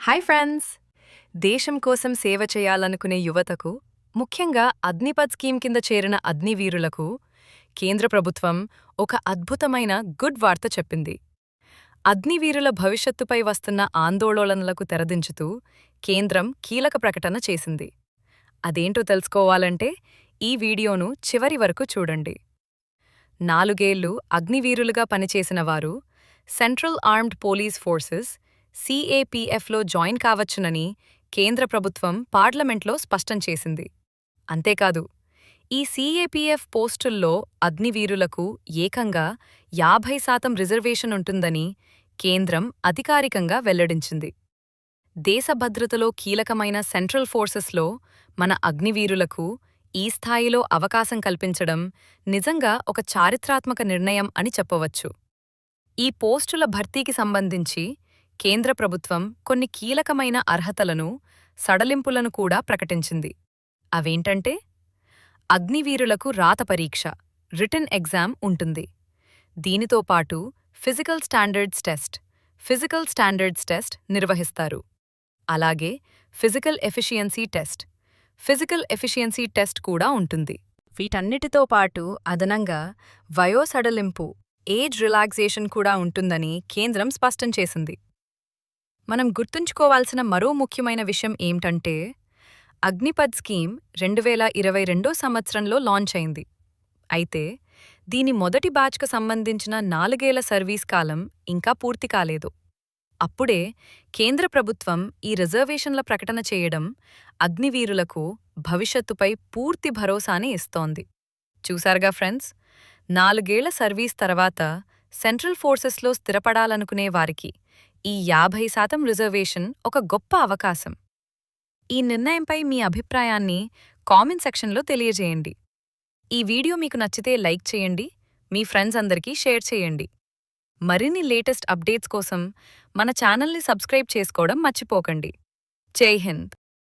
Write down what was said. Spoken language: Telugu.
Hi friends! దేశం కోసం సేవ చేయాలనుకునే యువతకు, ముఖ్యంగా అగ్నిపథ్ స్కీమ్ కింద చేరిన అగ్నివీరులకు కేంద్ర ప్రభుత్వం ఒక అద్భుతమైన గుడ్ వార్త చెప్పింది. అగ్నివీరుల భవిష్యత్తుపై వస్తున్న ఆందోళనలకు తెరదించుతూ కేంద్రం కీలక ప్రకటన చేసింది. అదేంటో తెలుసుకోవాలంటే ఈ వీడియోను చివరి వరకు చూడండి. 4 ఏళ్లు అగ్నివీరులుగా పనిచేసిన వారు సెంట్రల్ ఆర్మ్డ్ పోలీస్ ఫోర్సెస్ CAPFలో జాయిన్ కావచ్చునని కేంద్ర ప్రభుత్వం పార్లమెంట్లో స్పష్టం చేసింది. అంతేకాదు, ఈ CAPF పోస్టుల్లో అగ్నివీరులకు ఏకంగా 50% రిజర్వేషన్ ఉంటుందని కేంద్రం అధికారికంగా వెల్లడించింది. దేశ భద్రతలో కీలకమైన సెంట్రల్ ఫోర్సెస్లో మన అగ్నివీరులకు ఈ స్థాయిలో అవకాశం కల్పించడం నిజంగా ఒక చారిత్రాత్మక నిర్ణయం అని చెప్పవచ్చు. ఈ పోస్టుల భర్తీకి సంబంధించి కేంద్ర ప్రభుత్వం కొన్ని కీలకమైన అర్హతలను, సడలింపులను కూడా ప్రకటించింది. అవేంటంటే, అగ్నివీరులకు రాత పరీక్ష, రిటన్ ఎగ్జామ్ ఉంటుంది. దీనితో పాటు ఫిజికల్ స్టాండర్డ్స్ టెస్ట్ నిర్వహిస్తారు. అలాగే ఫిజికల్ ఎఫిషియన్సీ టెస్ట్ కూడా ఉంటుంది. వీటన్నిటితో పాటు అదనంగా వయో సడలింపు, ఏజ్ రిలాక్సేషన్ కూడా ఉంటుందని కేంద్రం స్పష్టం చేసింది. మనం గుర్తుంచుకోవాల్సిన మరో ముఖ్యమైన విషయం ఏమిటంటే, అగ్నిపథ్ స్కీమ్ 2022 సంవత్సరంలో లాంచ్ అయింది. అయితే దీని మొదటి బ్యాచ్కు సంబంధించిన 4 ఏళ్ల సర్వీస్ కాలం ఇంకా పూర్తి కాలేదు. అప్పుడే కేంద్ర ప్రభుత్వం ఈ రిజర్వేషన్ల ప్రకటన చేయడం అగ్నివీరులకు భవిష్యత్తుపై పూర్తి భరోసాని ఇస్తోంది. చూశారుగా ఫ్రెండ్స్, 4 ఏళ్ల సర్వీస్ తర్వాత సెంట్రల్ ఫోర్సెస్లో స్థిరపడాలనుకునే వారికి ఈ 50% రిజర్వేషన్ ఒక గొప్ప అవకాశం. ఈ నిర్ణయంపై మీ అభిప్రాయాన్ని కామెంట్ సెక్షన్లో తెలియజేయండి. ఈ వీడియో మీకు నచ్చితే లైక్ చేయండి, మీ ఫ్రెండ్స్ అందరికీ షేర్ చేయండి. మరిన్ని లేటెస్ట్ అప్డేట్స్ కోసం మన ఛానల్ని సబ్స్క్రైబ్ చేసుకోవడం మర్చిపోకండి. జై హింద్.